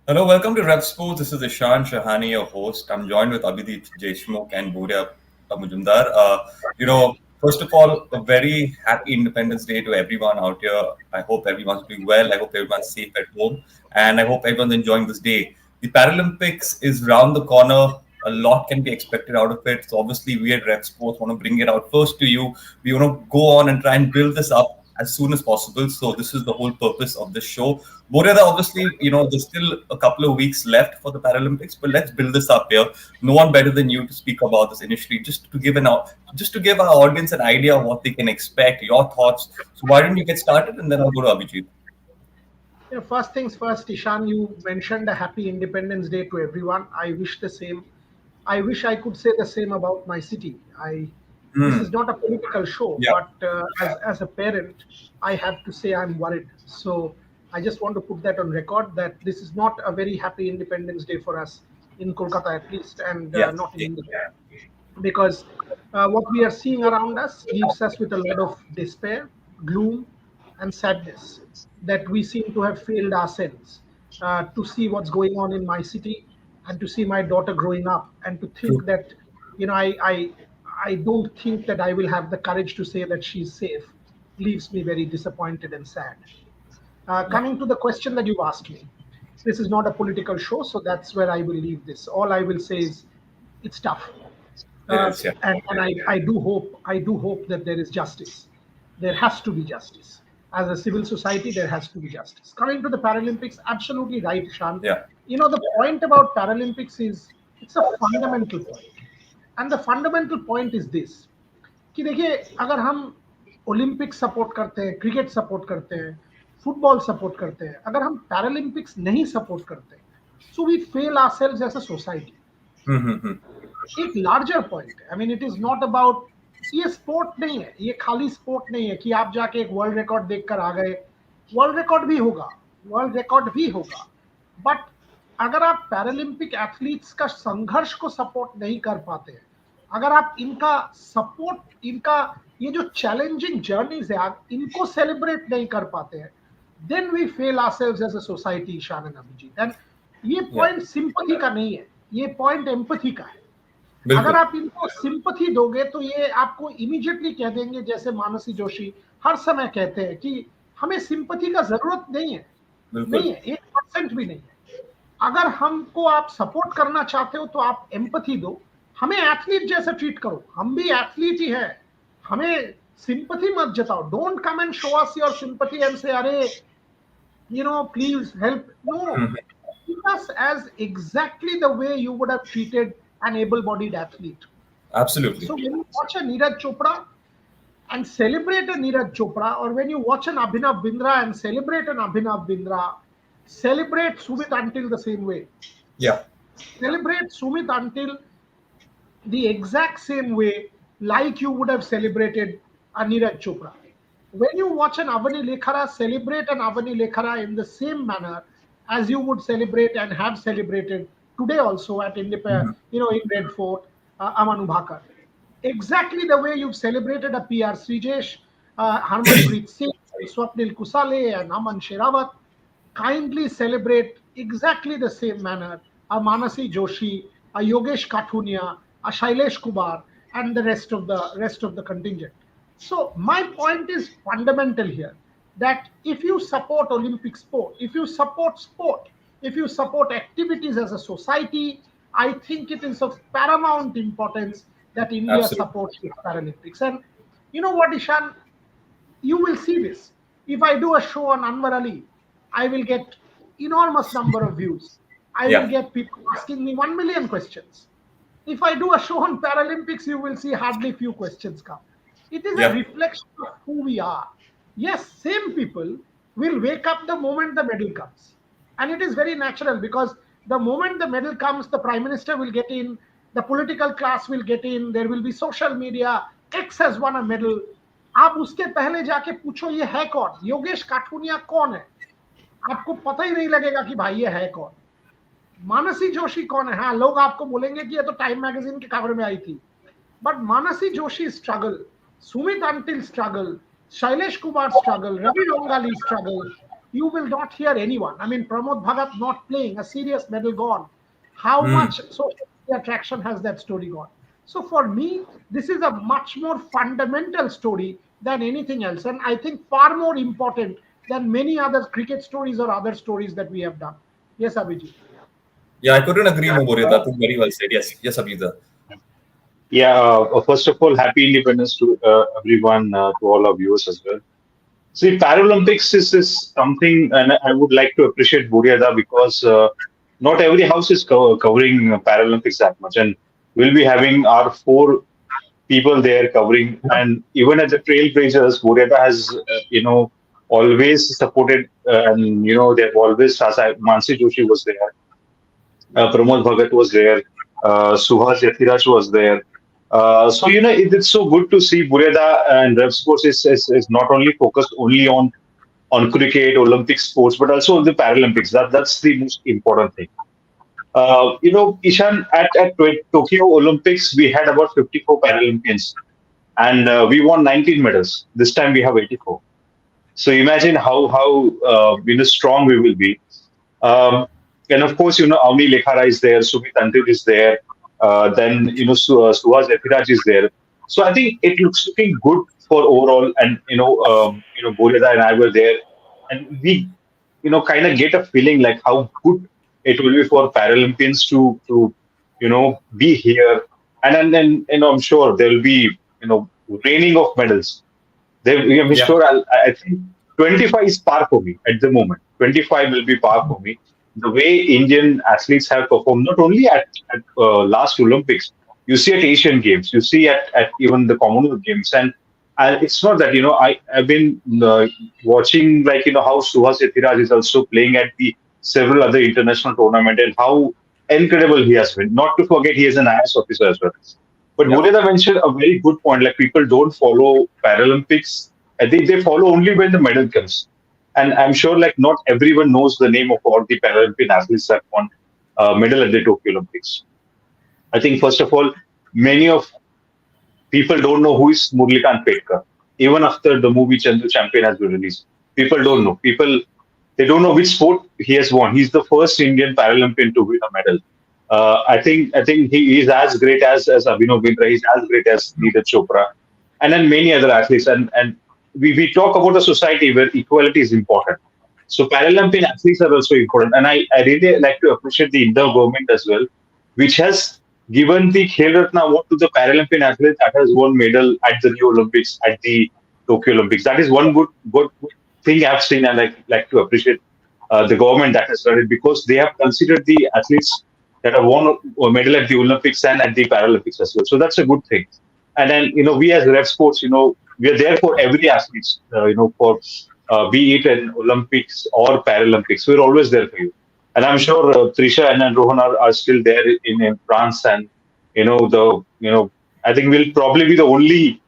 Hello, welcome to Rep Sports. This is Ishan Shahani, your host. I'm joined with Abhidip Deshmukh and Buria Mujumdar. First of all, a very happy Independence Day to everyone out here. I hope everyone's doing well. I hope everyone's safe at home. And I hope everyone's enjoying this day. The Paralympics is round the corner. A lot can be expected out of it. So obviously, we at Rep Sports want to bring it out first to you. We want to go on and try and build this up as soon as possible. So this is the whole purpose of this show. Boreda, obviously, there's still a couple of weeks left for the Paralympics, but let's build this up here. No one better than you to speak about this initially, just to give our audience an idea of what they can expect, your thoughts. So why don't you get started, and then I'll go to Abhijit. First things first, Ishan, you mentioned a happy Independence Day to everyone. I wish the same. I wish I could say the same about my city. This is Hmm. not a political show, Yeah. but as a parent, I have to say I'm worried. So I just want to put that on record that this is not a very happy Independence Day for us in Kolkata, at least, and Yeah. not in India, because what we are seeing around us leaves us with a lot of despair, gloom, and sadness that we seem to have failed ourselves to see what's going on in my city and to see my daughter growing up and to think True. that you know I don't think that I will have the courage to say that she's safe leaves me very disappointed and sad. Yeah. Coming to the question that you asked me, this is not a political show, so that's where I will leave this. All I will say is it's tough, It is. Yeah. and I do hope that there is justice. There has to be justice. As a civil society, there has to be justice. Coming to the Paralympics, absolutely right, Shan. Yeah. The point about Paralympics is it's a fundamental point, and the fundamental point is this: कि देखिए अगर हम Olympic support करते हैं, cricket support करते हैं, football support करते हैं, अगर हम पैरालंपिक्स नहीं सपोर्ट करते, so we fail ourselves as a society. Hmm. एक larger point, I mean it is not about, ये स्पोर्ट नहीं है, ये खाली स्पोर्ट नहीं है कि आप जाके एक वर्ल्ड रिकॉर्ड देखकर आ गए. वर्ल्ड रिकॉर्ड भी होगा, वर्ल्ड रिकॉर्ड भी होगा, बट अगर आप पैरालंपिक एथलीट्स का संघर्ष को सपोर्ट नहीं कर पाते हैं, अगर आप इनका सपोर्ट, इनका ये जो चैलेंजिंग जर्नीज है आप इनको सेलिब्रेट नहीं कर पाते हैं, then we fail ourselves as a society, Shaan and Abhijeet. And ये Yeah. पॉइंट सिंपथी का नहीं है, ये पॉइंट एम्पथी का है. अगर बिल्कुल. आप इनको सिंपथी दोगे तो ये आपको इमीडिएटली कह देंगे, जैसे मानसी जोशी हर समय कहते हैं कि हमें सिंपथी का जरूरत नहीं है. बिल्कुल. नहीं है, 1% भी नहीं है. अगर हमको आप सपोर्ट करना चाहते हो तो आप एम्पथी दो, हमें एथलीट जैसे ट्रीट करो, हम भी एथलीट ही है. हमें सिंपथी मत जताओ. Don't come and show us your sympathy and say अरे please help. No, Mhm. treat us as exactly the way you would have treated an able-bodied athlete. Absolutely. So when you watch a Neeraj Chopra and celebrate a Neeraj Chopra, or when you watch an Abhinav Bindra and celebrate an Abhinav Bindra, celebrate Sumit until the same way. Yeah. Celebrate Sumit until the exact same way like you would have celebrated a Neeraj Chopra. When you watch an Avani Lekhara, celebrate an Avani Lekhara in the same manner as you would celebrate and have celebrated today also at Mhm. in Red Fort, Amanu Bhakar. Exactly the way you've celebrated a PR Srijesh, Harmanpreet Singh, Swapnil Kusale, and Aman Sherawat. Kindly celebrate exactly the same manner a Manasi Joshi, a Yogesh Kathunia, a Shailesh Kumar, and the rest of the contingent. So my point is fundamental here, that if you support Olympic sport, if you support activities as a society, I think it is of paramount importance that India Absolutely. supports the Paralympics. And you know what, Ishan? You will see this. If I do a show on Anwar Ali, I will get enormous number of views. I will Yeah. get people asking me 1 million questions. If I do a show on Paralympics, you will see hardly few questions come. It is a Yeah. reflection of who we are. Yes, same people will wake up the moment the medal comes. And it is very natural because the moment the medal comes, the prime minister will get in, the political class will get in, there will be social media, X has won a medal. आप उसके पहले जाके पूछो ये है कौन, योगेश काठुनिया कौन है, आपको पता ही नहीं लगेगा कि भाई ये है कौन. मानसी जोशी कौन है, हाँ लोग आपको बोलेंगे कि ये तो टाइम मैगजीन के कवर में आई थी, but Mansi Joshi struggle, Sumit Antil struggle, Shailesh Kumar struggle, Ravi Rongali struggle, you will not hear anyone. I mean, Pramod Bhagat not playing, a serious medal gone. How Hmm. much social media attraction has that story got? So for me, this is a much more fundamental story than anything else, and I think far more important than many other cricket stories or other stories that we have done. Yes, Abhijit. Yeah, I couldn't agree more, Boria. Uh, That was very well said. Yes, yes, Abhida. yeah, first of all, happy independence to everyone, to all our viewers as well. See, Paralympics is something, and I would like to appreciate Buriada because not every house is covering Paralympics that much. And we'll be having our four people there covering. And even at the Trailblazers, Buriada has, always supported, and, they've always, Mansi Joshi was there. Pramod Bhagat was there, Suhas Yathiraj was there. So it's so good to see Bureda and Rev Sports is not only focused only on cricket, Olympic sports, but also on the Paralympics. That's the most important thing. Ishan, at Tokyo Olympics, we had about 54 Paralympians, and we won 19 medals. This time we have 84. So imagine how strong we will be. Um, and of course, Avni Lekhara is there, Sumit Antil is there, then Suhas Ethiraj is there. So I think it looks looking good for overall, and Boreda and I were there, and we kind of get a feeling like how good it will be for Paralympians to be here, and then I'm sure there will be raining of medals. I'm Yeah. sure I think 25 is par for me at the moment. 25 will be par for me. The way Indian athletes have performed, not only at last Olympics, you see at Asian Games, you see at even the Commonwealth Games, and it's not that I've been watching like how Suhas Yathiraj is also playing at the several other international tournament and how incredible he has been. Not to forget, he is an IS officer as well. But Yeah. Bodhida mentioned a very good point. Like people don't follow Paralympics. They follow only when the medal comes. And I'm sure like not everyone knows the name of all the Paralympian athletes that won medal at the Tokyo Olympics. I think first of all, many of people don't know who is Murlikant Petkar. Even after the movie Chandu Champion has been released, people don't know. People they don't know which sport he has won. He's the first Indian Paralympian to win a medal. I think he is as great as Abhinav Bindra. He's as great as Neeraj Chopra, and then many other athletes. And we talk about a society where equality is important. So Paralympian athletes are also important, and I really like to appreciate the Indian government as well, which has given the Khel Ratna award to the Paralympian athlete that has won medal at the Rio Olympics, at the Tokyo Olympics. That is one good thing I've seen, and I like to appreciate the government that has done it because they have considered the athletes that have won a medal at the Olympics and at the Paralympics as well. So that's a good thing. And then we as Rev Sports, we are there for every athlete. For be it in Olympics or Paralympics, we're always there for you. And I'm sure Trisha and Rohan are still there in France, and I think we'll probably be the only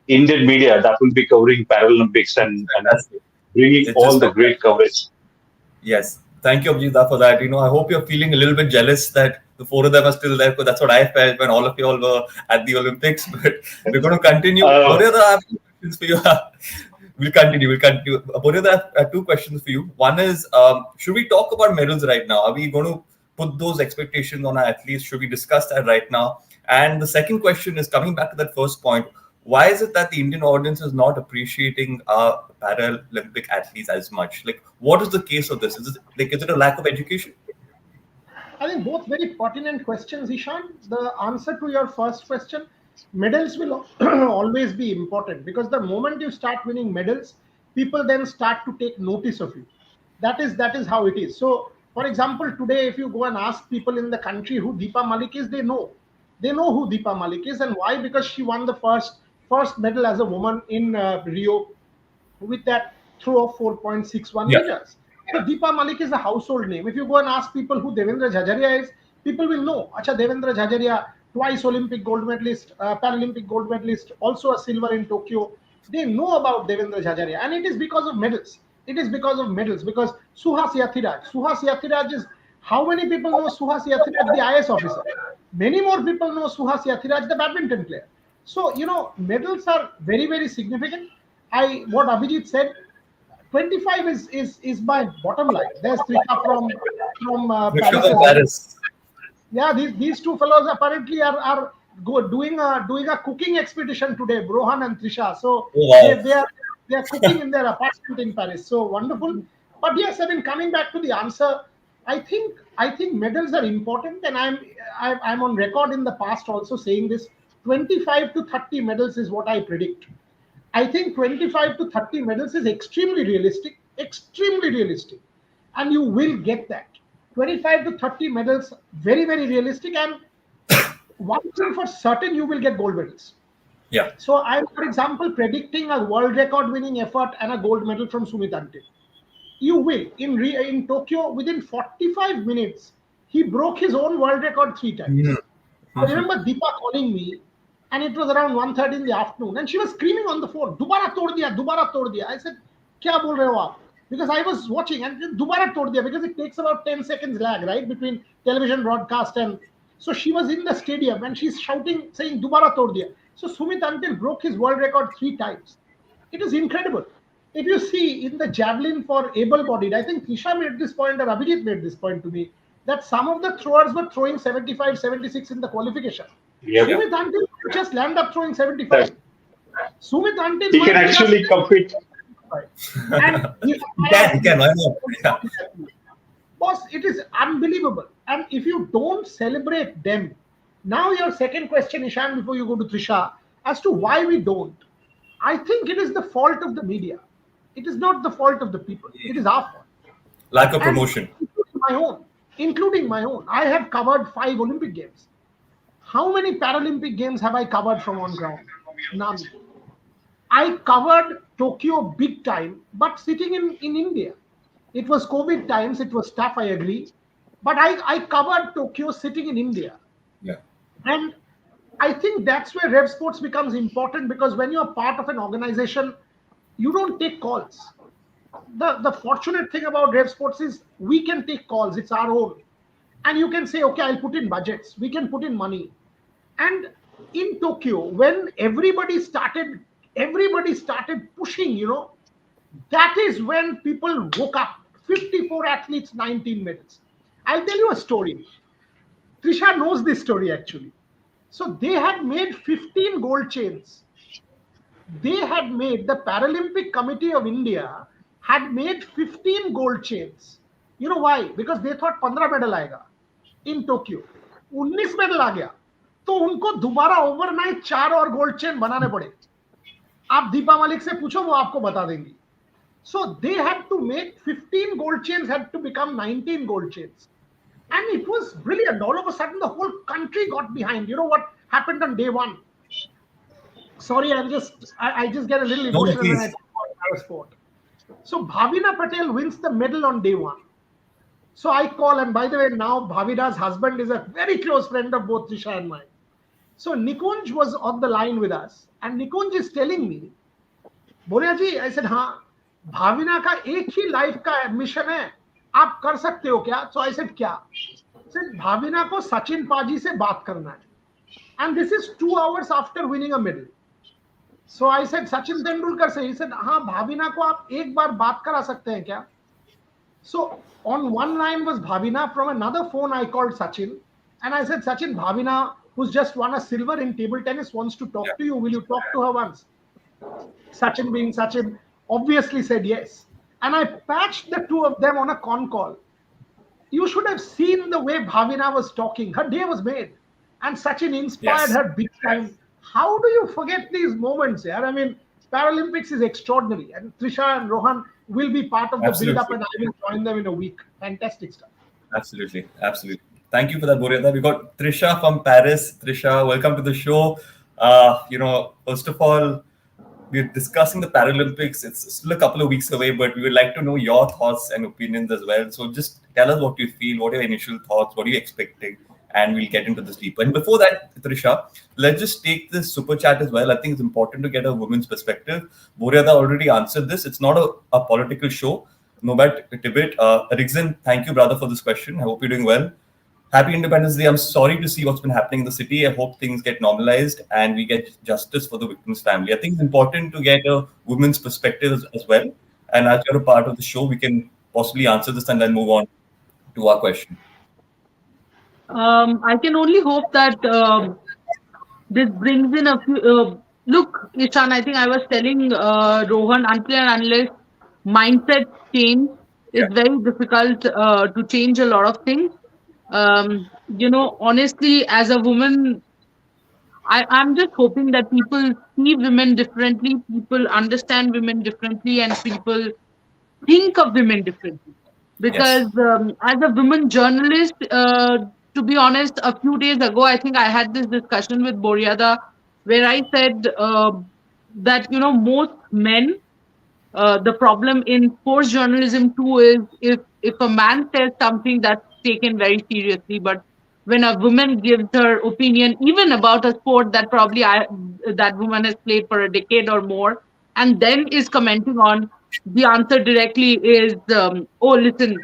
Indian media that will be covering Paralympics and Fantastic. bringing It's all just the great coverage. yes. Thank you, Abhijita, for that. I hope you're feeling a little bit jealous that the four of them are still there, because that's what I felt when all of you all were at the Olympics. But we're going to continue. Uh, Boria, I have two questions for you. We'll continue. We'll continue. Boria, I have two questions for you. One is, should we talk about medals right now? Are we going to put those expectations on our athletes? Should we discuss that right now? And the second question is coming back to that first point. Why is it that the Indian audience is not appreciating our Paralympic athletes as much? Like, what is the case of this? Is it a lack of education? I think both very pertinent questions, Ishan. The answer to your first question, medals will always be important because the moment you start winning medals, people then start to take notice of you. That is how it is. So, for example, today if you go and ask people in the country who Deepa Malik is, they know who Deepa Malik is and why, because she won the first medal as a woman in Rio with that throw of 4.61 Yeah. meters. So Deepa Malik is a household name. If you go and ask people who Devendra Jhajaria is, people will know. Acha, Devendra Jhajaria, twice Olympic gold medalist, Paralympic gold medalist, also a silver in Tokyo. They know about Devendra Jhajaria, and it is because of medals. It is because of medals. Because Suhas Yathiraj is, how many people know Suhas Yathiraj, the IS officer? Many more people know Suhas Yathiraj, the badminton player. So medals are very very significant. What Abhijit said, 25 is my bottom line. There's Trisha from Trisha Paris from as well. Paris. Yeah, these two fellows apparently are doing a cooking expedition today, Brohan and Trisha. So Oh, wow. they are cooking in their apartment in Paris. So wonderful. But yes, I mean, coming back to the answer, I think medals are important, and I'm on record in the past also saying this. 25 to 30 medals is what I predict. I think 25 to 30 medals is extremely realistic, and you will get that. 25 to 30 medals, very, very realistic. And one thing for certain, you will get gold medals. Yeah. So I'm, for example, predicting a world record winning effort and a gold medal from Sumit Ante. You will. In Tokyo, within 45 minutes, he broke his own world record 3 times. I remember Deepa calling me, and it was around 1:30 in the afternoon, and she was screaming on the phone, "Dubara tod diya, dubara tod diya." I said, "Kya bol rahe ho aap?" Because I was watching, and "Dubara tod diya," because it takes about 10 seconds lag, right, between television broadcast and. So she was in the stadium, and she's shouting, saying, "Dubara tod diya." So Sumit Antil broke his world record 3 times. It is incredible. If you see in the javelin for able-bodied, I think Trisha made this point, or Abhijit made this point to me, that some of the throwers were throwing 75, 76 in the qualification. Yep. Sumit Antil just land up throwing 75. Sumit Antil He can actually compete. And He can. Why not? Yeah. boss, it is unbelievable. And if you don't celebrate them, now your second question, Ishan, before you go to Trisha, as to why we don't, I think it is the fault of the media. It is not the fault of the people. It is our fault. Lack of promotion. Including my own. I have covered 5 Olympic Games. How many Paralympic Games have I covered from on ground? None. I covered Tokyo big time, but sitting in India. It was COVID times. It was tough, I agree. But I covered Tokyo sitting in India. Yeah. And I think that's where Rev Sports becomes important, because when you're part of an organization, you don't take calls. The fortunate thing about Rev Sports is we can take calls. It's our own. And you can say, okay, I'll put in budgets. We can put in money. And in Tokyo, when everybody started pushing, that is when people woke up. 54 athletes, 19 medals. I'll tell you a story. Trisha knows this story actually. So they had made 15 gold chains. The Paralympic Committee of India had made 15 gold chains. You know why? Because they thought 15 medal आएगा in Tokyo. 19 medal आ गया. तो उनको दोबारा overnight 4 और gold chain बनाने पड़े. आप दीपा मलिक से पूछो, वो आपको बता देंगी. So they had to make 15 gold chains had to become 19 gold chains. And it was brilliant. All of a sudden, the whole country got behind. You know what happened on day one? Sorry, I just get a little emotional when I talk about our sport. So Bhavina Patel wins the medal on day one. So I call, and by the way, now Bhavina's husband is a very close friend of both Trisha and mine. So Nikunj was on the line with us, and Nikunj is telling me, "Bolia ji," I said, "हाँ, Bhavina का एक ही life का mission है, आप कर सकते हो क्या?" So I said, "क्या?" said, "Bhavina को सचिन पाजी से बात करना है." And this is 2 hours after winning a medal. So I said, "Sachin Tendulkar से." He said, "हाँ, Bhavina को आप एक बार बात करा सकते हैं क्या?" So on one line was Bhavina. From another phone, I called Sachin, and I said, "Sachin, Bhavina, who's just won a silver in table tennis, wants to talk to you. Will you talk to her once?" Sachin, being Sachin, obviously said yes. And I patched the two of them on a con call. You should have seen the way Bhavina was talking. Her day was made. And Sachin inspired her big time. How do you forget these moments? Yeah? I mean, Paralympics is extraordinary. And Trisha and Rohan will be part of the build-up, and I will join them in a week. Fantastic stuff. Absolutely. Thank you for that, Boryada. We got Trisha from Paris. Trisha, welcome to the show. First of all, we're discussing the Paralympics. It's still a couple of weeks away, but we would like to know your thoughts and opinions as well. So just tell us what you feel, what are your initial thoughts, what are you expecting, and we'll get into this deeper. And before that, Trisha, let's just take this super chat as well. I think it's important to get a woman's perspective. Boryada already answered this. It's not a political show. Nobat Tibet. Rigzin, thank you, brother, for this question. I hope you're doing well. Happy Independence Day. I'm sorry to see what's been happening in the city. I hope things get normalized and we get justice for the victim's family. I think it's important to get a woman's perspective as well. And as you're a part of the show, we can possibly answer this and then move on to our question. I can only hope that this brings in a few. Look, Ishan, I think I was telling Rohan, until and unless mindset change, Yeah. it's very difficult to change a lot of things. Honestly, as a woman, I'm just hoping that people see women differently, people understand women differently, and people think of women differently. Yes. Because as a woman journalist, to be honest, a few days ago, I think I had this discussion with Boryada where I said that, most men, the problem in sports journalism too is if a man says something that's taken very seriously, but when a woman gives her opinion, even about a sport that probably that woman has played for a decade or more, and then is commenting on, the answer directly is, oh, listen,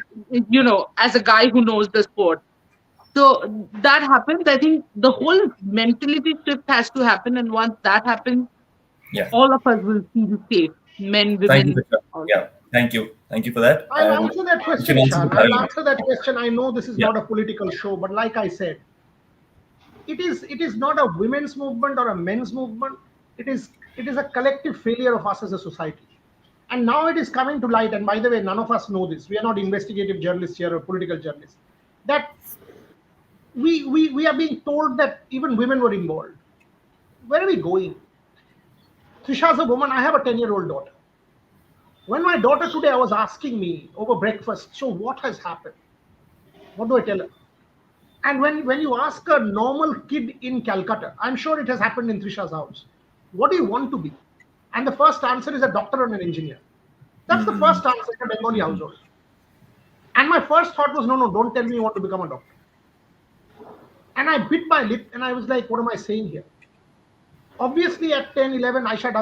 as a guy who knows the sport. So that happens. I think the whole mentality shift has to happen, and once that happens, Yeah. all of us will feel safe, men, Thank you, women. Krishna. Yeah. Thank you. Thank you for that. I'll And answer that we can question, answer the Ishan. I'll Paralympics. answer that question. I know this is Yeah. not a political show, but like I said, it is not a women's movement or a men's movement. It is a collective failure of us as a society. And now it is coming to light. And by the way, none of us know this. We are not investigative journalists here or political journalists. That we are being told that even women were involved. Where are we going? Trisha's a woman. I have a 10-year-old daughter. When my daughter today, I was asking me over breakfast, so what has happened? What do I tell her? And when you ask a normal kid in Calcutta, I'm sure it has happened in Trisha's house. What do you want to be? And the first answer is a doctor and an engineer. That's the first answer in a Bengali household. And my first thought was, no, no, don't tell me you want to become a doctor. And I bit my lip and I was like, what am I saying here? Obviously, at 10, 11, Aisha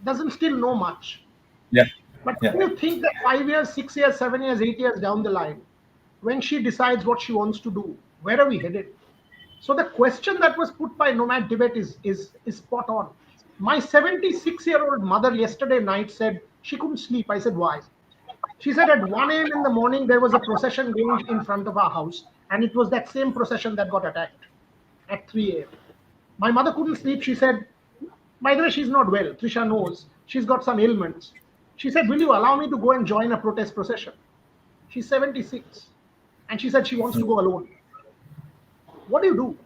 doesn't still know much. Yeah. But Yeah. when you think that 5 years, 6 years, 7 years, 8 years down the line, when she decides what she wants to do, where are we headed? So the question that was put by Nomad Tibet is spot on. My 76-year-old mother yesterday night said she couldn't sleep. I said, why? She said at 1 a.m. in the morning, there was a procession going in front of our house, and it was that same procession that got attacked at 3 a.m. My mother couldn't sleep. She said, by the way, she's not well. Trisha knows. She's got some ailments. She said, will you allow me to go and join a protest procession? She's 76. And she said she wants to go alone. What do?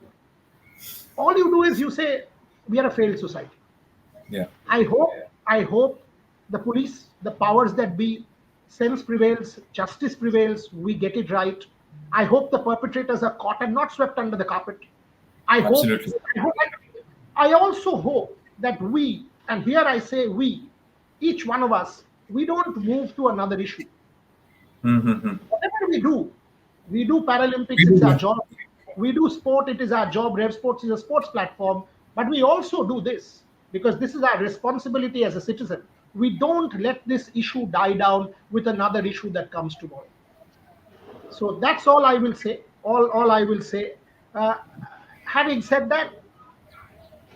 All you do is you say, we are a failed society. Yeah. I hope the police, the powers that be, sense prevails, justice prevails, we get it right. I hope the perpetrators are caught and not swept under the carpet. Absolutely. I also hope that we, and here I say we, each one of us, we don't move to another issue. Whatever we do Paralympics, it's our job. We do sport, it is our job. Rev Sports is a sports platform. But we also do this because this is our responsibility as a citizen. We don't let this issue die down with another issue that comes tomorrow. So that's all I will say. All I will say. Having said that,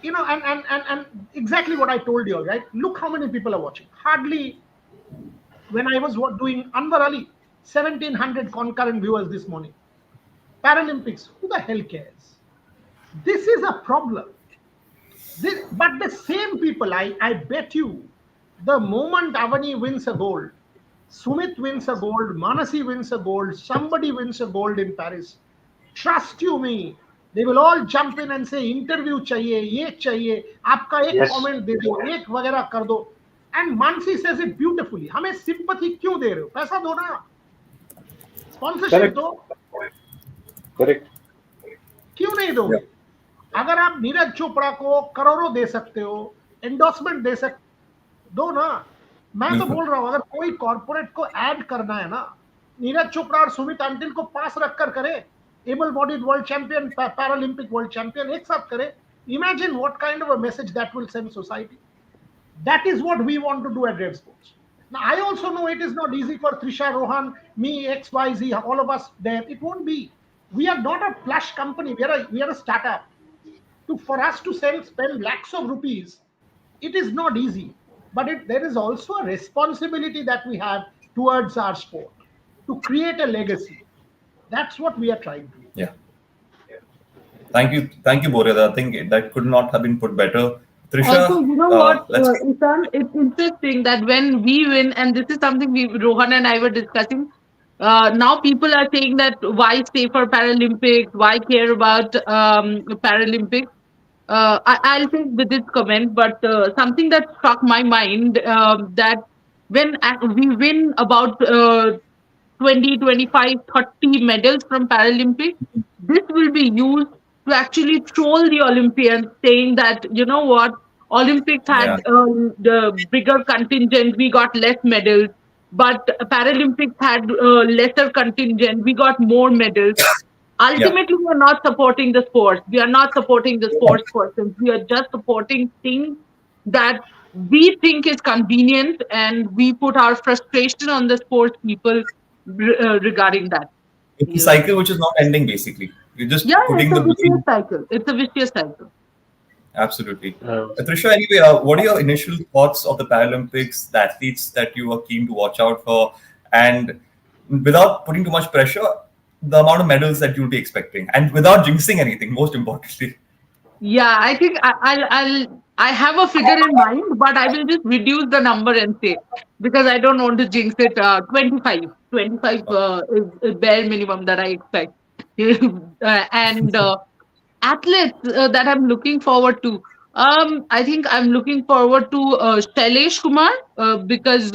and exactly what I told you all, right? Look how many people are watching. Hardly, when I was doing Anwar Ali, 1,700 concurrent viewers this morning. Paralympics, who the hell cares? This is a problem. But the same people, I bet you, the moment Avani wins a gold, Sumit wins a gold, Manasi wins a gold, somebody wins a gold in Paris, trust you me, they will all jump in and say, interview chahiye, ye chahiye, aapka ek comment de do, ek वगैरह कर दो. And Mansi says it beautifully. हमें sympathy क्यों दे रहे हो? पैसा दो ना. Sponsorship दो. Correct. क्यों नहीं दोगे? अगर आप नीरज चोपड़ा को करोड़ों दे सकते हो, एंडोर्समेंट दे सकते दो ना. मैं तो बोल रहा हूं, अगर कोई कॉर्पोरेट को ऐड करना है ना, नीरज चोपड़ा और सुमित अंटिल को पास रखकर करे, able bodied world champion, Paralympic world champion एक साथ करे. Imagine what kind of a message that will send society. That is what we want to do at Rev Sports. Now, I also know it is not easy for Trisha, Rohan, me, XYZ, all of us there. It won't be. We are not a plush company. We are a startup. For us to spend lakhs of rupees, it is not easy. but there is also a responsibility that we have towards our sport to create a legacy. That's what we are trying to do. Yeah. Thank you, Boria. I think that could not have been put better. Also, Trisha, you know what, let's. Ishan, it's interesting that when we win, and this is something Rohan and I were discussing. Now people are saying that why stay for Paralympics? Why care about Paralympics? I'll take with this comment, but something that struck my mind that when we win about 20, 25, 30 medals from Paralympics, this will be used to actually troll the Olympians, saying that, you know what, Olympics had Yeah. the bigger contingent, we got less medals, but Paralympics had lesser contingent, we got more medals. Yeah. Ultimately, we are not supporting the sports. We are not supporting the sports persons. We are just supporting things that we think is convenient, and we put our frustration on the sports people regarding that. It's a Yeah. cycle which is not ending, basically. You're just Yeah, it's putting a the vicious blame. cycle. It's a vicious cycle. Absolutely. Uh, Trisha, anyway, what are your initial thoughts of the Paralympics, the athletes that you are keen to watch out for, and without putting too much pressure, the amount of medals that you'll be expecting, and without jinxing anything, most importantly. Yeah, I think I have a figure in mind, but I will just reduce the number and say, because I don't want to jinx it. 25, 25 is bare minimum that I expect. And athletes that I'm looking forward to. I think I'm looking forward to Shailesh Kumar because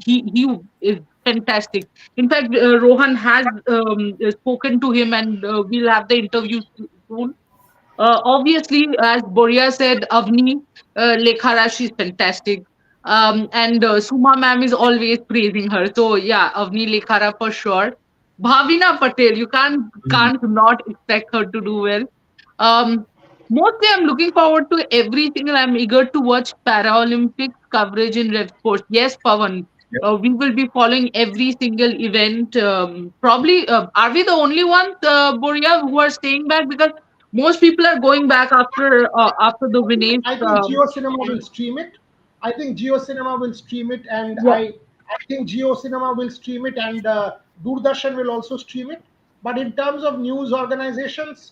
he is fantastic. In fact, Rohan has spoken to him, and we'll have the interview soon. Obviously, as Boria said, Avni Lekhara, she's fantastic. And Suma ma'am is always praising her. So yeah, Avni Lekhara for sure. Bhavina Patel, you can't not expect her to do well. Um, Mostly, I'm looking forward to every single. I'm eager to watch Paralympics coverage in Rev Sports. Yes, Pavan. Yep. We will be following every single event. Probably, are we the only ones, Boria, who are staying back? Because most people are going back after the winners. I think Geo Cinema will stream it. I think Geo Cinema will stream it, and Yeah. I think Geo Cinema will stream it, and Doordarshan will also stream it. But in terms of news organizations,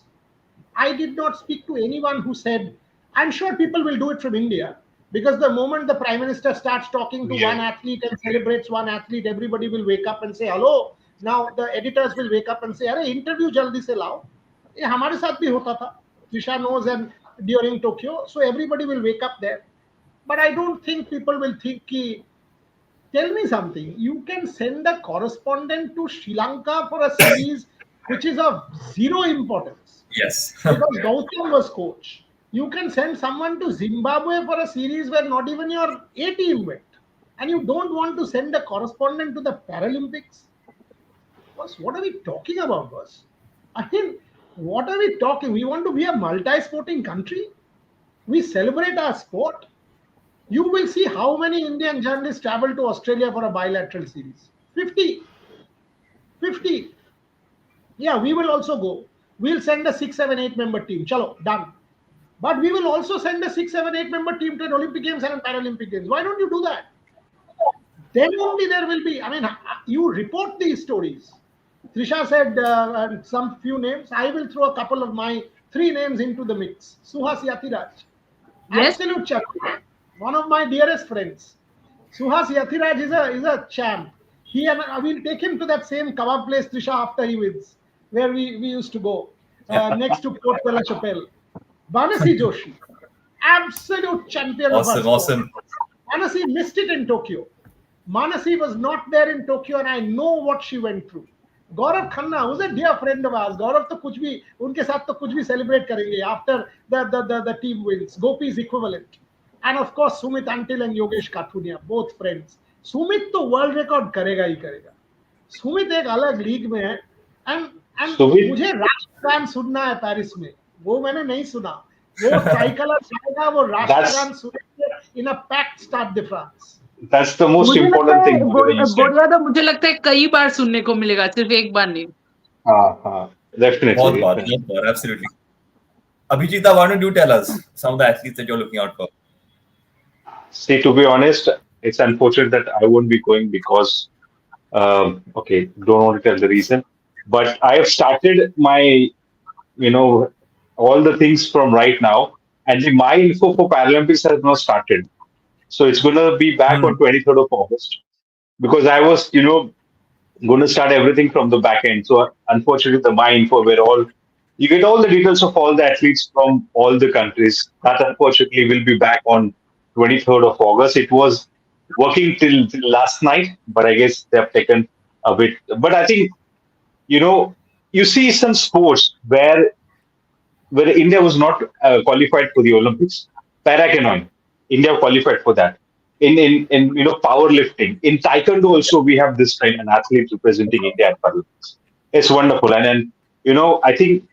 I did not speak to anyone who said, I'm sure people will do it from India, because the moment the Prime Minister starts talking to one athlete and celebrates one athlete, everybody will wake up and say, hello. Now the editors will wake up and say, अरे interview जल्दी से लाओ. ये हमारे साथ भी होता था. Trisha knows, and during Tokyo, so everybody will wake up there. But I don't think people will think ki, tell me something. You can send a correspondent to Sri Lanka for a series which is of zero importance Yes. because Gautam was coach. You can send someone to Zimbabwe for a series where not even your A team went. And you don't want to send a correspondent to the Paralympics? Boss, what are we talking about, boss? I mean, what are we talking? We want to be a multi-sporting country? We celebrate our sport? You will see how many Indian journalists travel to Australia for a bilateral series. 50. 50. Yeah, we will also go. We'll send a 6, 7, 8 member team. Chalo, done. But we will also send a 6, 7, 8 member team to an Olympic Games and an Paralympic Games. Why don't you do that? Then only there will be. I mean, you report these stories. Trisha said some few names. I will throw a couple of my 3 names into the mix. Suhas Yathiraj. Yes. Absolute champion. One of my dearest friends. Suhas Yathiraj is a champ. He and I will take him to that same kebab place, Trisha, after he wins, where we used to go next to Port Bella Chapelle. Banasi Joshi, absolute champion of our sport. Awesome. Manasi missed it in Tokyo. Manasi was not there in Tokyo, and I know what she went through. Gaurav Khanna, who's a dear friend of ours. Gaurav to kuch bhi, unke saath to kuch bhi celebrate karenge after the team wins. Gopi's equivalent. And of course, Sumit Antil and Yogesh Kathunia, both friends. Sumit to world record karega hi karega. Sumit एक अलग league में है. And मुझे राष्ट्रगान सुनना है Paris में. वो मैंने नहीं सुना. वो ट्राइकलर जाएगा, वो राष्ट्रगान सुनेंगे in a packed Stade de France. That's the most important thing. बोरिया तो मुझे लगता है कई बार सुनने को मिलेगा, सिर्फ एक बार नहीं. Definitely. बहुत बार, absolutely. Abhijita, why don't you tell us some of the athletes that you're looking out for? See, to be honest, it's unfortunate that I won't be going because, okay, don't want to tell the reason, but I have started my, all the things from right now, and my info for Paralympics has not started. So it's going to be back on 23rd of August because I was, going to start everything from the back end. So unfortunately, the my info where all you get all the details of all the athletes from all the countries. That unfortunately will be back on 23rd of August. It was working till last night, but I guess they have taken a bit. But I think you know you see some sports where India was not qualified for the Olympics. Paracanoeing, India qualified for that. In powerlifting, in taekwondo also we have this kind an athlete representing India at Paralympics. It's wonderful, and I think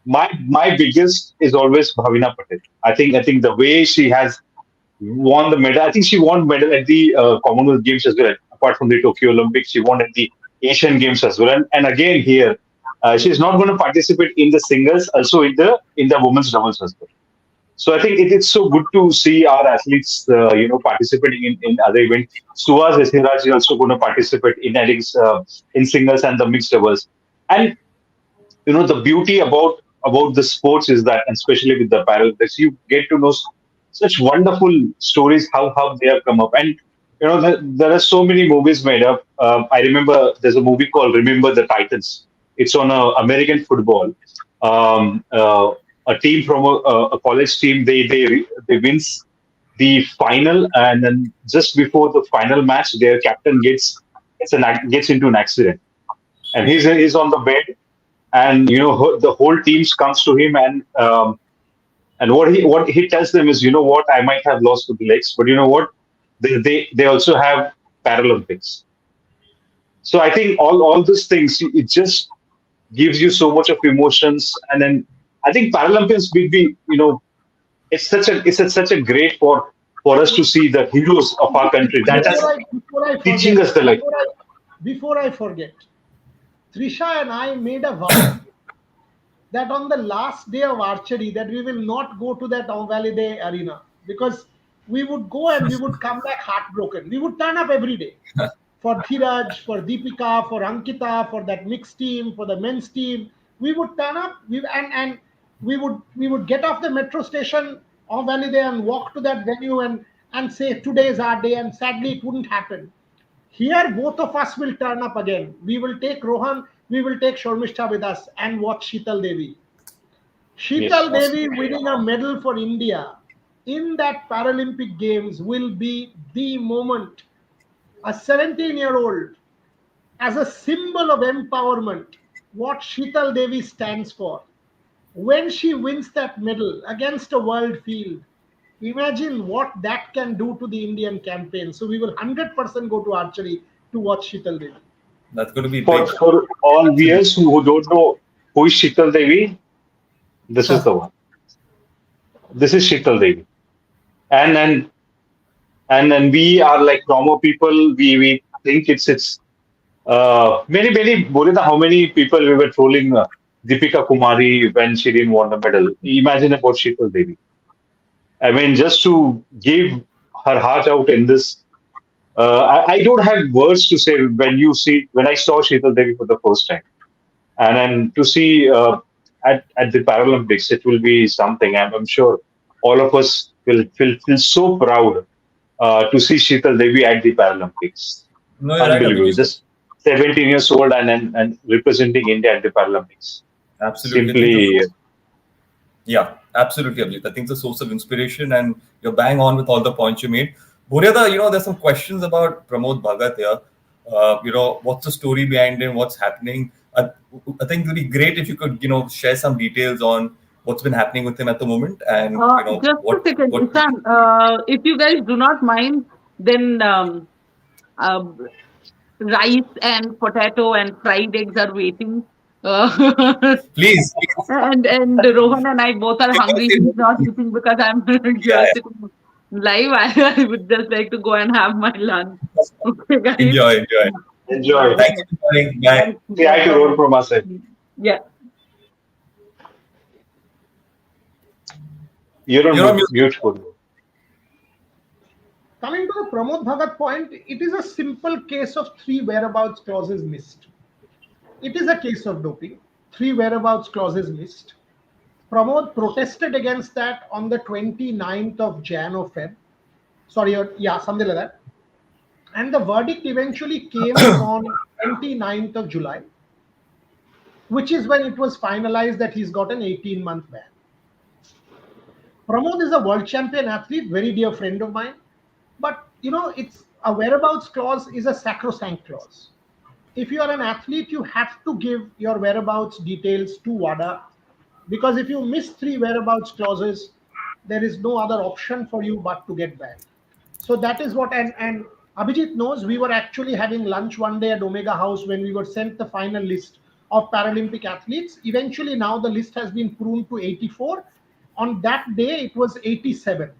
my biggest is always Bhavina Patel. I think the way she has won the medal. I think she won medal at the Commonwealth Games as well. Apart from the Tokyo Olympics, she won at the Asian Games as well. And again here, she's not going to participate in the singles, also in the women's doubles as well. So I think it's so good to see our athletes, participating in other events. Suhas Esiraj is also going to participate in singles and the mixed doubles. And the beauty about the sports is that, and especially with the Paralympics, you get to know such wonderful stories how they have come up. And there are so many movies made up. I remember there's a movie called Remember the Titans. It's on American football. Um, uh, a team from a college team, they wins the final, and then just before the final match, their captain gets into an accident, and he's on the bed, and the whole team comes to him, and what he tells them is, what, I might have lost the legs, but you know what, they also have Paralympics. So I think all these things, it just gives you so much of emotions, and then I think Paralympians will be, it's such a great for us to see the heroes of our country that is teaching us the life. Before I forget, Trisha and I made a vow that on the last day of archery that we will not go to that Valide arena, because we would go and we would come back heartbroken. We would turn up every day for Dhiraj, for Deepika, for Ankita, for that mixed team, for the men's team. We would turn up, and we would get off the metro station of Valide and walk to that venue and say today is our day. And sadly, it wouldn't happen. Here, both of us will turn up again. We will take Rohan, we will take Shormishta with us and watch Sheetal Devi. Sheetal Yes. Devi winning a medal for India in that Paralympic Games will be the moment. A 17-year-old as a symbol of empowerment, what Sheetal Devi stands for. When she wins that medal against a world field, imagine what that can do to the Indian campaign. So we will 100% go to archery to watch Sheetal Devi. That's going to be For big. for all viewers who don't know who is Sheetal Devi, this is the one. This is Sheetal Devi, and and we are like normal people. We think it's many Bolita, how many people we were trolling Deepika Kumari when she didn't want the medal. Imagine about Sheetal Devi. I mean, just to give her heart out in this. I don't have words to say when I saw Sheetal Devi for the first time, and then to see at the Paralympics, it will be something. I'm sure all of us will feel so proud to see Sheetal Devi at the Paralympics. No, you're right, Unbelievable. Abhijit. Just 17 years old and representing India at the Paralympics. Absolutely. Simply, Yeah, absolutely, Abhijit. I think it's a source of inspiration, and you're bang on with all the points you made. Buryada, there's some questions about Pramod Bhagat here. What's the story behind him? What's happening? I think it would be great if you could, share some details on what's been happening with him at the moment, and Just a second, what. Ishan. If you guys do not mind, then uh, rice and potato and fried eggs are waiting. Please. And Rohan and I both are hungry. He's not eating because I'm Yeah, here sitting live. I would just like to go and have my lunch. Okay, guys. enjoy. enjoy. Thank you for joining. Bye. Say hi to Rohan from our side. Yeah. You're You're on on mute. mute. Guru. Coming to the Pramod Bhagat point, it is a simple case of 3 whereabouts clauses missed. It is a case of doping. 3 whereabouts clauses missed. Pramod protested against that on the 29th of Jan or Feb. Sorry, yeah, something like that. And the verdict eventually came on 29th of July, which is when it was finalized that he's got an 18-month ban. Pramod is a world champion athlete, very dear friend of mine. But, it's a whereabouts clause is a sacrosanct clause. If you are an athlete, you have to give your whereabouts details to WADA, because if you miss 3 whereabouts clauses, there is no other option for you but to get banned. So that is what, and Abhijit knows, we were actually having lunch one day at Omega House when we were sent the final list of Paralympic athletes. Eventually, now the list has been pruned to 84. On that day, it was 87.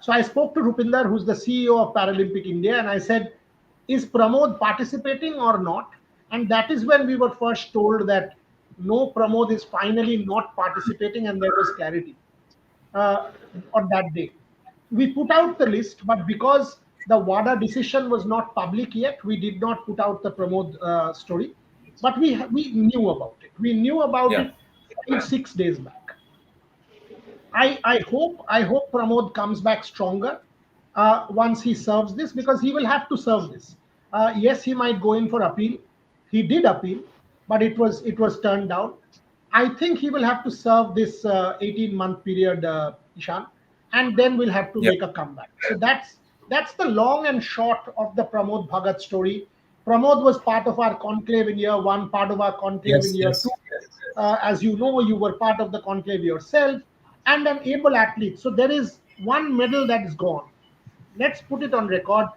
So I spoke to Rupinder, who's the CEO of Paralympic India, and I said, is Pramod participating or not? And that is when we were first told that no, Pramod is finally not participating, and there was clarity on that day. We put out the list, but because the WADA decision was not public yet, we did not put out the Pramod story. But we knew about it. We knew about it 5-6 days back. I hope Pramod comes back stronger once he serves this, because he will have to serve this. Yes, he might go in for appeal. He did appeal, but it was turned down. I think he will have to serve this 18-month period, Ishan, and then we'll have to make a comeback. So that's the long and short of the Pramod Bhagat story. Pramod was part of our conclave in year 1, part of our conclave in year 2. As you know, you were part of the conclave yourself, and an able athlete. So there is one medal that is gone. Let's put it on record.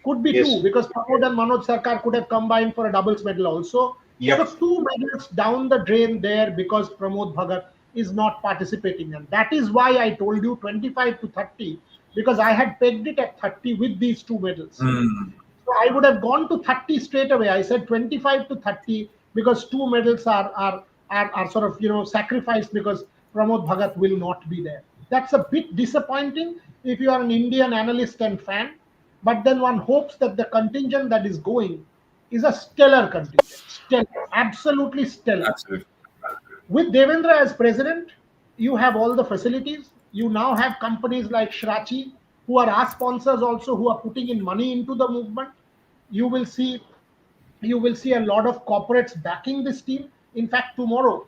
Could be 2, because Pramod and Manoj Sarkar could have combined for a doubles medal also. So 2 medals down the drain there because Pramod Bhagat is not participating. And that is why I told you 25 to 30, because I had pegged it at 30 with these 2 medals. So I would have gone to 30 straight away. I said 25 to 30 because 2 medals are sort of, sacrificed because Pramod Bhagat will not be there. That's a bit disappointing if you are an Indian analyst and fan, but then one hopes that the contingent that is going is a stellar contingent. Stellar, absolutely stellar. Absolutely. With Devendra as president, you have all the facilities. You now have companies like Shrachi, who are our sponsors also, who are putting in money into the movement. You will see a lot of corporates backing this team. In fact, tomorrow,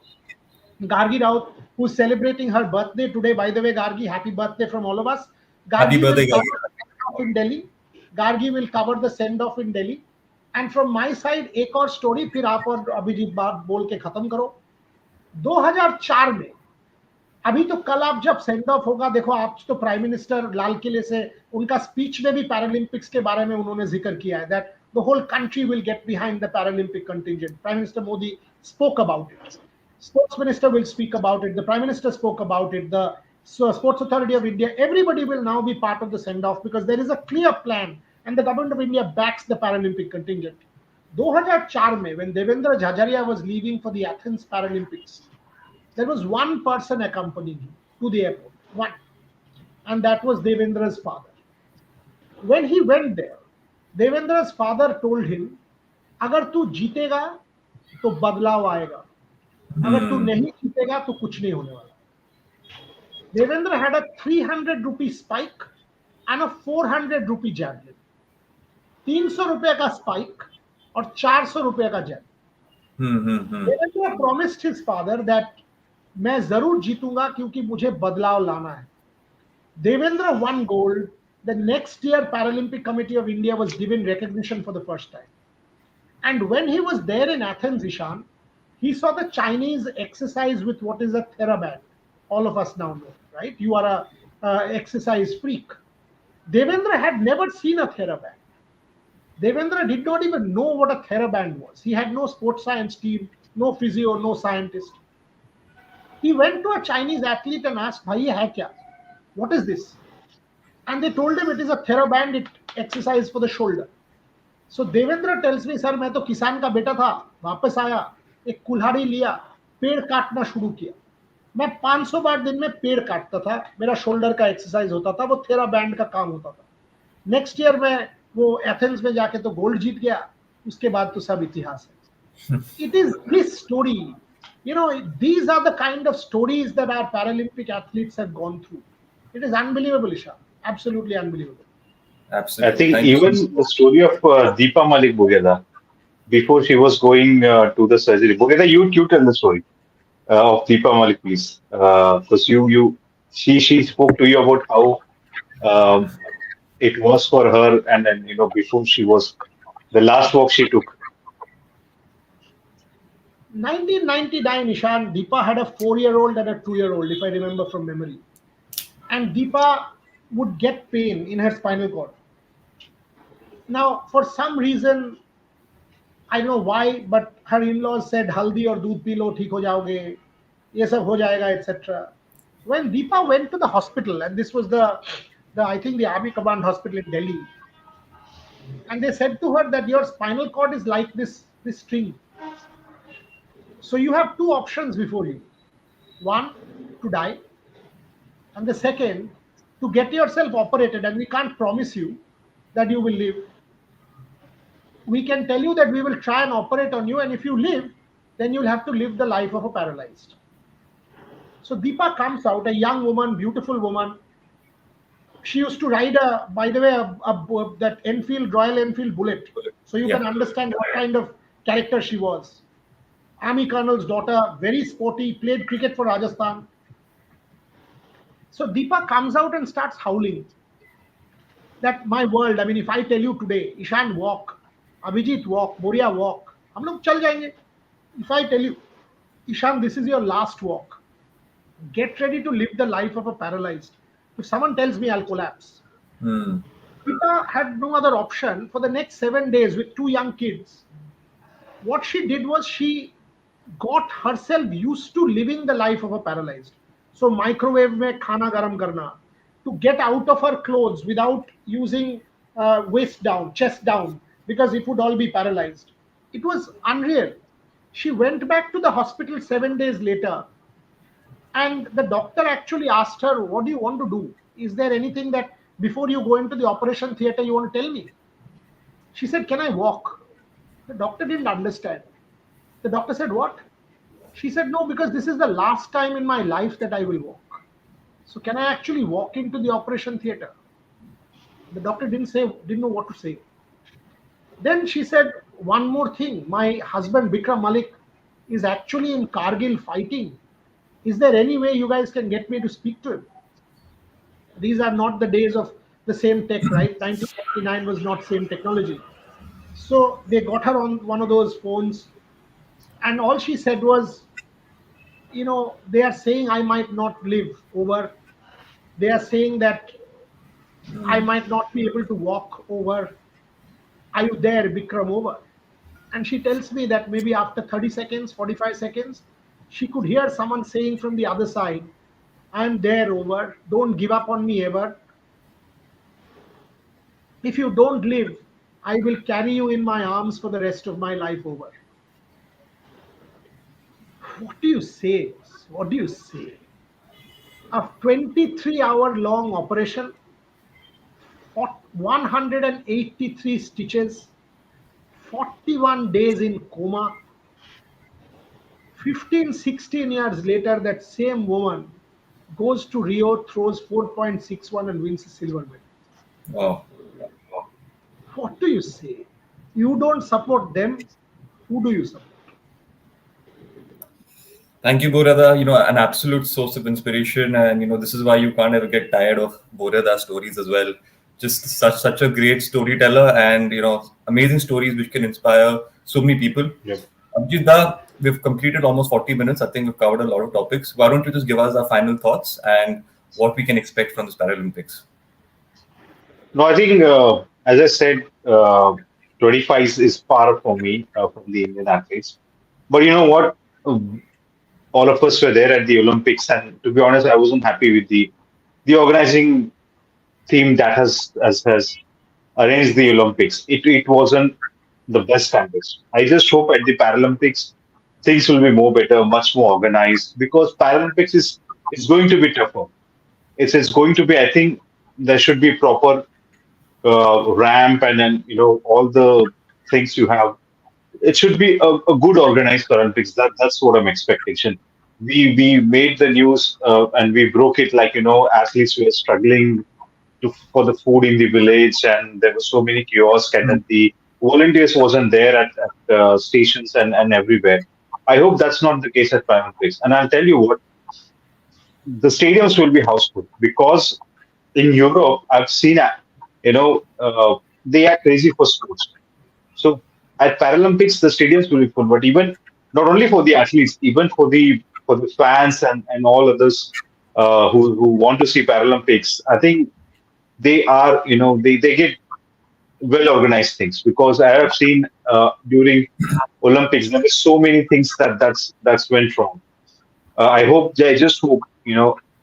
Gargi Raut, who's celebrating her birthday today. By the way, Gargi, happy birthday from all of us. Happy birthday, Gargi. In Delhi. Gargi will cover the send-off in Delhi. And from my side, एक और story, फिर आप और अभिजीत बात बोल के खत्म करो. 2004 में, अभी तो कल आप जब सेंड ऑफ होगा, देखो आप तो प्राइम मिनिस्टर लाल किले से उनका स्पीच में भी पैरालंपिक्स के बारे में उन्होंने जिक्र किया है, that the whole country will get behind the Paralympic contingent. Prime Minister Modi spoke about it. Sports Minister will speak about it. The Prime Minister spoke about it. The Sports Authority of India, everybody will now be part of the send-off because there is a clear plan and the government of India backs the Paralympic contingent. 2004 में, when Devendra Jhajaria was leaving for the Athens Paralympics, there was one person accompanying him to the airport, one, and that was Devendra's father. When he went there, Devendra's father told him, अगर तू जीतेगा तो बदलाव आएगा, अगर तू नहीं जीतेगा तो कुछ नहीं होने वाला. Devendra had a 300 rupee spike and a 400 rupee javelin. 300 रुपए का spike और 400 रुपए का javelin. Devendra promised his father that मैं जरूर जीतूंगा क्योंकि मुझे बदलाव लाना है. Devendra won gold. The next year, Paralympic Committee of India was given recognition for the first time. And when he was there in Athens, Ishan, he saw the Chinese exercise with what is a TheraBand. All of us now know, right? You are a exercise freak. Devendra had never seen a TheraBand. Devendra did not even know what a TheraBand was. He had no sports science team, no physio, no scientist. He went to a Chinese athlete and asked, "Bhai, ye hai kya? What is this?" And they told him it is a TheraBand, it exercise for the shoulder. So Devendra tells me, "Sir, मैं तो किसान का बेटा था, वापस आया, एक कुल्हाड़ी लिया, पेड़ काटना शुरू किया. मैं 500 बार दिन में पेड़ काटता था, मेरा शोल्डर का एक्सरसाइज होता था, वो TheraBand का काम होता था. नेक्स्ट ईयर में वो एथेंस में जाके तो गोल्ड जीत गया, उसके बाद तो सब इतिहास है. It is this story, these are the kind of stories that our Paralympic athletes have gone through. It is unbelievable, Isha, absolutely unbelievable. I Absolutely. think Thank you so even much. the story of Deepa Malik Bogeda, before she was going to the surgery. Bogeda, you tell the story of Deepa Malik, please, because she spoke to you about how um, it was for her, and then before she was the last walk she took. 1999, Ishan, Deepa had a 4-year-old and a 2-year-old, if I remember from memory. And Deepa would get pain in her spinal cord. Now, for some reason, I don't know why, but her in-laws said, "Haldi or doodh pee lo, theek ho jaoge, ye sab ho jayega," etc. When Deepa went to the hospital, and this was the I think the Army Command Hospital in Delhi, and they said to her that your spinal cord is like this string. So you have two options before you. One, to die, and the second, to get yourself operated, and we can't promise you that you will live. We can tell you that we will try and operate on you, and if you live, then you'll have to live the life of a paralyzed. So Deepa comes out, a young woman, beautiful woman. She used to ride by the way, that Enfield, Royal Enfield Bullet. So you Yeah. can understand what kind of character she was. Army Colonel's daughter, very sporty, played cricket for Rajasthan. So Deepa comes out and starts howling that my world, I mean, if I tell you today, Ishan walk, Abhijit walk, Boria walk, हम लोग चल जाएंगे. If I tell you, Ishan, this is your last walk, get ready to live the life of a paralyzed. If someone tells me I'll collapse. Hmm. Deepa had no other option for the next 7 days with two young kids. What she did was she got herself used to living the life of a paralyzed. So microwave mein khana garam karna, to get out of her clothes without using waist down, chest down, because it would all be paralyzed. It was unreal. She went back to the hospital 7 days later, and the doctor actually asked her, "What do you want to do? Is there anything that before you go into the operation theater you want to tell me?" She said, "Can I walk?" The doctor didn't understand. The doctor said, "What?" She said, "No, because this is the last time in my life that I will walk. So can I actually walk into the operation theater?" The doctor didn't know what to say. Then she said, "One more thing. My husband Bikram Malik is actually in Kargil fighting. Is there any way you guys can get me to speak to him?" These are not the days of the same tech, right? 1999 was not same technology. So they got her on one of those phones, and all she said was, they are saying I might not live over. They are saying that I might not be able to walk over. Are you there, Bikram? Over. And she tells me that maybe after 30 seconds, 45 seconds, she could hear someone saying from the other side, "I'm there, over. Don't give up on me ever. If you don't live, I will carry you in my arms for the rest of my life, over." What do you say? What do you say? A 23-hour long operation, 183 stitches, 41 days in coma. 15, 16 years later, that same woman goes to Rio, throws 4.61 and wins a silver medal. Wow. What do you say? You don't support them. Who do you support? Thank you, Borada. An absolute source of inspiration, and this is why you can't ever get tired of Borada's stories as well. Just such a great storyteller, and amazing stories which can inspire so many people. Yeah. Abhijit Da, we've completed almost 40 minutes. I think we've covered a lot of topics. Why don't you just give us our final thoughts and what we can expect from this Paralympics? No, I think, as I said, 25 is far from me, from the Indian athletes. But you know what? All of us were there at the Olympics, and to be honest, I wasn't happy with the organizing team that has arranged the Olympics. It wasn't the best standards. I just hope at the Paralympics things will be more better, much more organized, because Paralympics is going to be tougher. It's going to be. I think there should be proper ramp, and then all the things you have. It should be a good organized Paralympics. That's what I'm expectation. We made the news and we broke it like athletes were struggling for the food in the village, and there were so many kiosks, and then the volunteers wasn't there at stations and everywhere. I hope that's not the case at Paralympics. And I'll tell you what, the stadiums will be houseful because in Europe, I've seen, they are crazy for sports. So at Paralympics, the stadiums will be full, but even not only for the athletes, even for the fans and all others who want to see Paralympics, I think they are, they get well organized things because I have seen during Olympics there were so many things that's went wrong. I just hope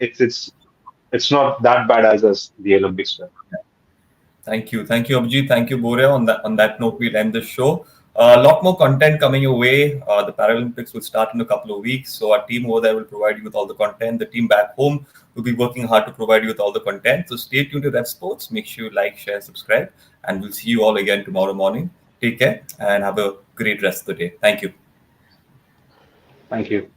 it's not that bad as the Olympics were. Thank you, Abhijit. Thank you, Boria. On that note, we'll end the show. A lot more content coming your way. The Paralympics will start in a couple of weeks, so our team over there will provide you with all the content. The team back home will be working hard to provide you with all the content. So stay tuned to Rev Sports. Make sure you like, share, subscribe, and we'll see you all again tomorrow morning. Take care and have a great rest of the day. Thank you. Thank you.